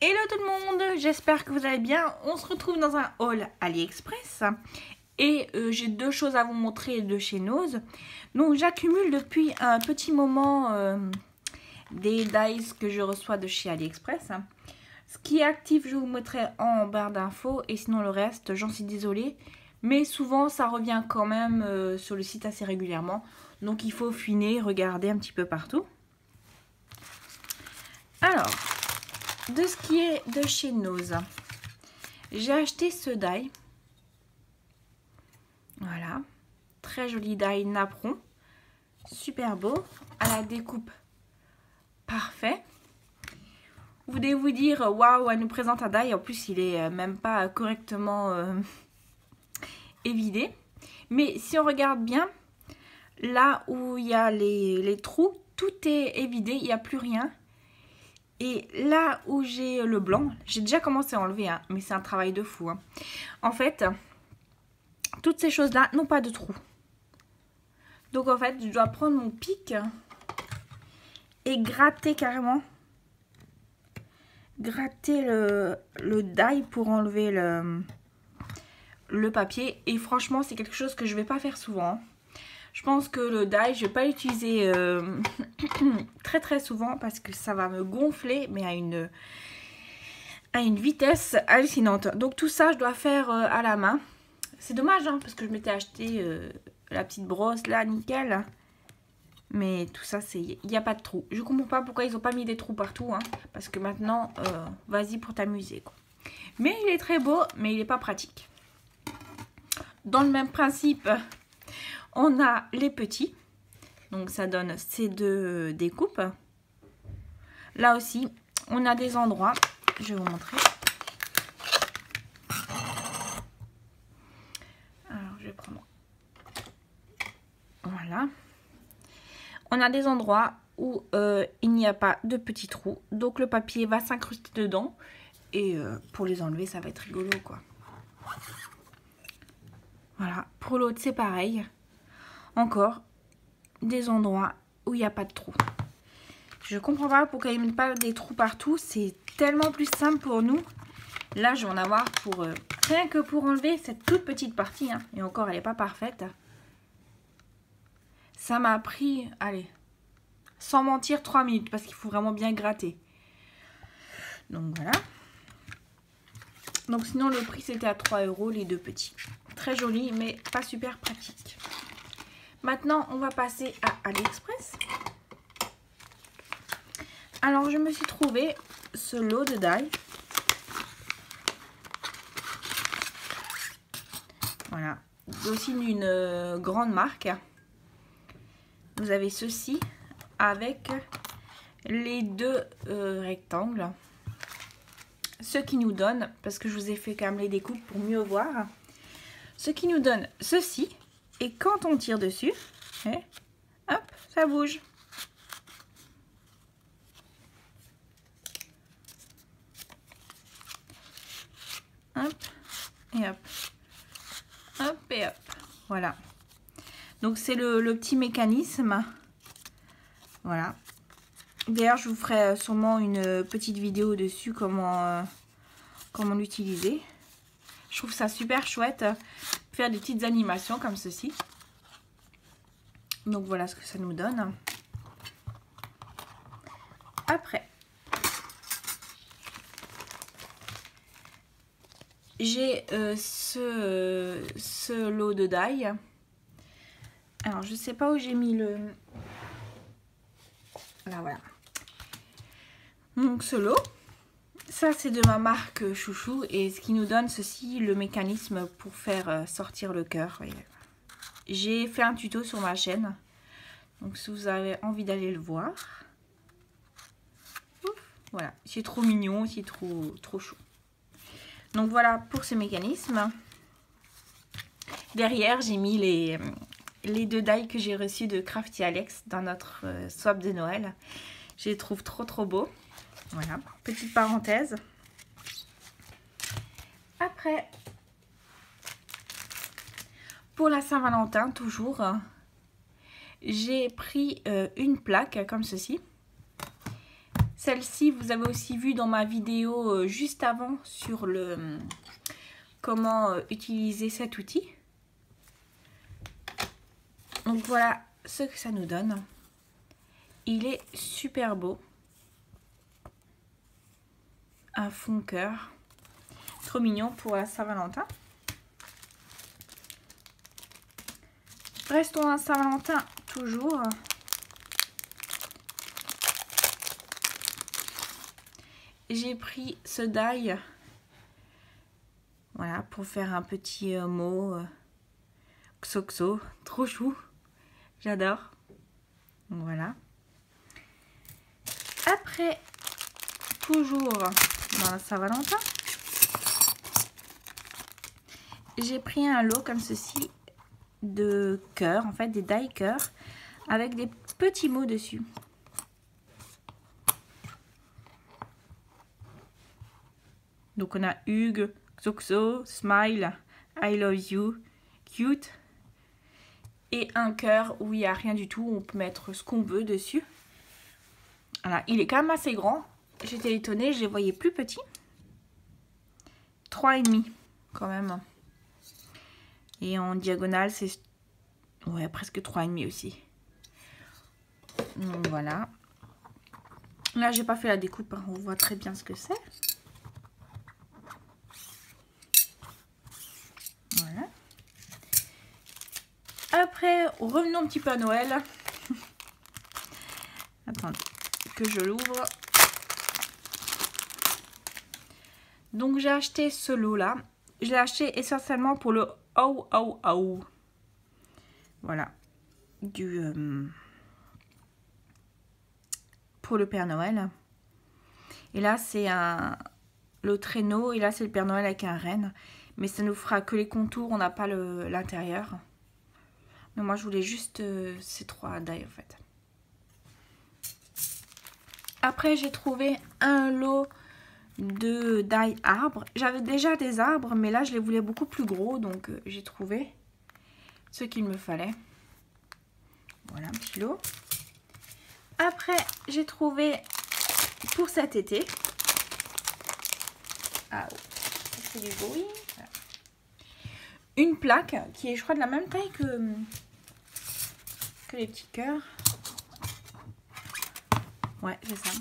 Hello tout le monde, j'espère que vous allez bien. On se retrouve dans un haul AliExpress et j'ai deux choses à vous montrer de chez Nose. Donc j'accumule depuis un petit moment des dies que je reçois de chez AliExpress. Ce qui est actif, je vous mettrai en barre d'infos et sinon le reste, j'en suis désolée. Mais souvent ça revient quand même sur le site assez régulièrement. Donc il faut fouiner, regarder un petit peu partout. Alors, de ce qui est de chez Nose, j'ai acheté ce die. Voilà, très joli die napperon, super beau, à la découpe parfait. Vous devez vous dire, waouh, elle nous présente un die, en plus il est même pas correctement évidé. Mais si on regarde bien, là où il y a les trous, tout est évidé, il n'y a plus rien. Et là où j'ai le blanc, j'ai déjà commencé à enlever, hein, mais c'est un travail de fou. Hein. En fait, toutes ces choses-là n'ont pas de trous. Donc en fait, je dois prendre mon pic et gratter carrément. Gratter le die pour enlever le papier. Et franchement, c'est quelque chose que je ne vais pas faire souvent. Hein. Je pense que le die, je ne vais pas l'utiliser très souvent parce que ça va me gonfler, mais à une vitesse hallucinante. Donc tout ça, je dois faire à la main. C'est dommage, hein, parce que je m'étais acheté la petite brosse là, nickel. Mais tout ça, il n'y a pas de trous. Je comprends pas pourquoi ils n'ont pas mis des trous partout. Hein, parce que maintenant, vas-y pour t'amuser. Mais il est très beau, mais il n'est pas pratique. Dans le même principe, on a les petits. Donc ça donne ces deux découpes. Là aussi, on a des endroits. Je vais vous montrer. Alors, je vais prendre. Voilà. On a des endroits où il n'y a pas de petits trous. Donc le papier va s'incruster dedans. Et pour les enlever, ça va être rigolo, quoi. Voilà. Pour l'autre, c'est pareil. Encore des endroits où il n'y a pas de trous. Je comprends pas pourquoi ils ne mettent pas des trous partout. C'est tellement plus simple pour nous. Là, je vais en avoir pour rien que pour enlever cette toute petite partie. Hein. Et encore, elle n'est pas parfaite. Ça m'a pris, allez, sans mentir, 3 minutes. Parce qu'il faut vraiment bien gratter. Donc voilà. Donc sinon, le prix, c'était à 3 € les deux petits. Très joli, mais pas super pratique. Maintenant, on va passer à AliExpress. Alors, je me suis trouvé ce lot de die. Voilà. Aussi d'une grande marque. Vous avez ceci avec les deux rectangles. Ce qui nous donne, parce que je vous ai fait quand même les découpes pour mieux voir, ce qui nous donne ceci. Et quand on tire dessus, hop, ça bouge. Hop, et hop. Hop, et hop. Voilà. Donc, c'est le petit mécanisme. Voilà. D'ailleurs, je vous ferai sûrement une petite vidéo dessus, comment l'utiliser. Je trouve ça super chouette. Faire des petites animations comme ceci. Donc voilà ce que ça nous donne. Après, j'ai ce lot de die. Alors je sais pas où j'ai mis le... Là voilà. Donc ce lot. Ça, c'est de ma marque Chouchou. Et ce qui nous donne ceci, le mécanisme pour faire sortir le cœur. J'ai fait un tuto sur ma chaîne. Donc, si vous avez envie d'aller le voir. Ouf, voilà. C'est trop mignon, c'est trop chou. Donc, voilà pour ce mécanisme. Derrière, j'ai mis les deux die que j'ai reçus de Crafty Alex dans notre swap de Noël. Je les trouve trop beaux. Voilà, petite parenthèse. Après, pour la Saint-Valentin, toujours, j'ai pris une plaque comme ceci. Celle-ci, vous avez aussi vu dans ma vidéo juste avant sur le comment utiliser cet outil. Donc voilà ce que ça nous donne. Il est super beau. Un fond cœur. Trop mignon pour la Saint-Valentin. Restons à Saint-Valentin toujours. J'ai pris ce die. Voilà, pour faire un petit mot. Xoxo, trop chou. J'adore. Voilà. Après, toujours dans la Saint-Valentin, j'ai pris un lot comme ceci de cœurs, en fait des die cœurs avec des petits mots dessus. Donc on a Hugues, Xoxo, Smile, I love you, Cute et un cœur où il n'y a rien du tout, on peut mettre ce qu'on veut dessus. Voilà, il est quand même assez grand. J'étais étonnée, je les voyais plus petits. 3,5 quand même. Et en diagonale, c'est ouais, presque 3,5 aussi. Donc voilà. Là, j'ai pas fait la découpe, hein. On voit très bien ce que c'est. Voilà. Après, revenons un petit peu à Noël. Attendez, que je l'ouvre. Donc, j'ai acheté ce lot-là. Je l'ai acheté essentiellement pour le oh. Voilà. Pour le Père Noël. Et là, c'est le traîneau. Et là, c'est le Père Noël avec un renne. Mais ça nous fera que les contours. On n'a pas l'intérieur. Mais moi, je voulais juste ces 3 die en fait. Après, j'ai trouvé un lot de die arbres. J'avais déjà des arbres, mais là, je les voulais beaucoup plus gros. Donc, j'ai trouvé ce qu'il me fallait. Voilà, un petit lot. Après, j'ai trouvé pour cet été. Ah, c'est du bruit. Voilà. Une plaque qui est, je crois, de la même taille que les petits cœurs. Ouais, c'est ça.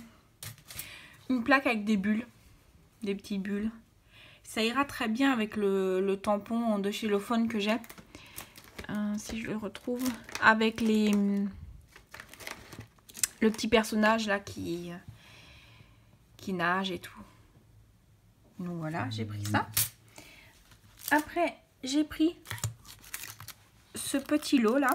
Une plaque avec des bulles. Des petites bulles. Ça ira très bien avec le tampon de chez Lofone que j'ai. Si je le retrouve. Avec le petit personnage là qui nage et tout. Donc voilà, j'ai pris ça. Après, j'ai pris ce petit lot là.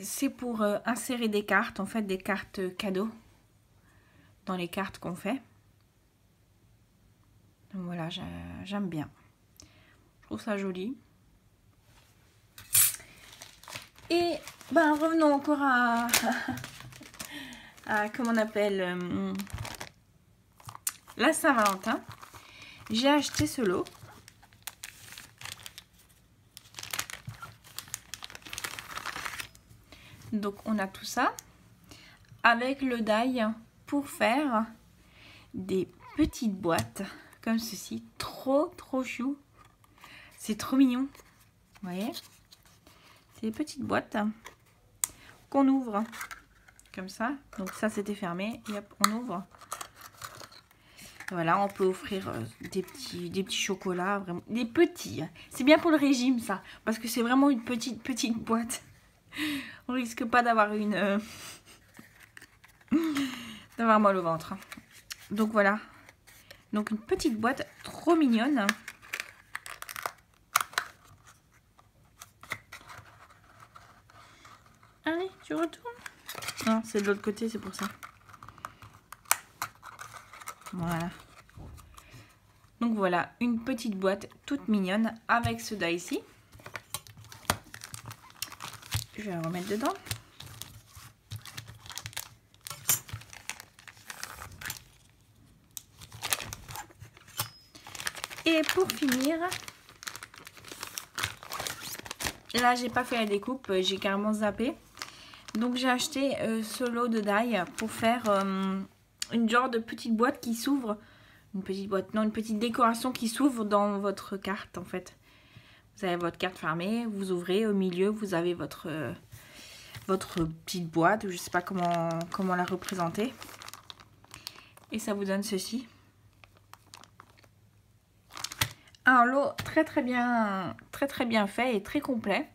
C'est pour insérer des cartes, en fait des cartes cadeaux dans les cartes qu'on fait. Donc voilà, j'aime bien. Je trouve ça joli. Et ben revenons encore à comment on appelle la Saint-Valentin. J'ai acheté ce lot. Donc on a tout ça avec le die pour faire des petites boîtes comme ceci, trop chou. C'est trop mignon. Vous voyez, c'est des petites boîtes qu'on ouvre comme ça. Donc ça c'était fermé et hop, on ouvre. Et voilà, on peut offrir des petits chocolats, vraiment des petits. C'est bien pour le régime ça, parce que c'est vraiment une petite boîte. On risque pas d'avoir d'avoir mal au ventre. Donc voilà. Donc une petite boîte trop mignonne. Allez, tu retournes. Non, c'est de l'autre côté, c'est pour ça. Voilà. Donc voilà, une petite boîte toute mignonne avec ce die ici. Je vais la remettre dedans. Et pour finir, là j'ai pas fait la découpe, j'ai carrément zappé. Donc j'ai acheté ce lot de die pour faire une genre de petite boîte qui s'ouvre. Une petite boîte, non, une petite décoration qui s'ouvre dans votre carte en fait. Vous avez votre carte fermée, vous ouvrez, au milieu vous avez votre petite boîte, je sais pas comment la représenter. Et ça vous donne ceci. Un lot très bien fait et très complet.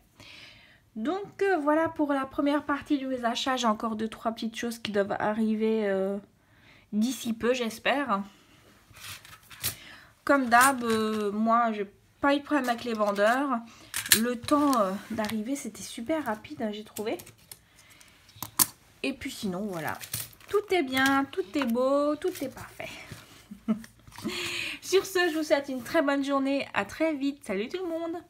Donc voilà pour la première partie de mes achats. J'ai encore 2-3 petites choses qui doivent arriver d'ici peu, j'espère. Comme d'hab, moi j'ai pas eu de problème avec les vendeurs. Le temps d'arriver c'était super rapide, j'ai trouvé. Et puis sinon voilà, tout est bien, tout est beau, tout est parfait. Sur ce, je vous souhaite une très bonne journée. À très vite. Salut tout le monde.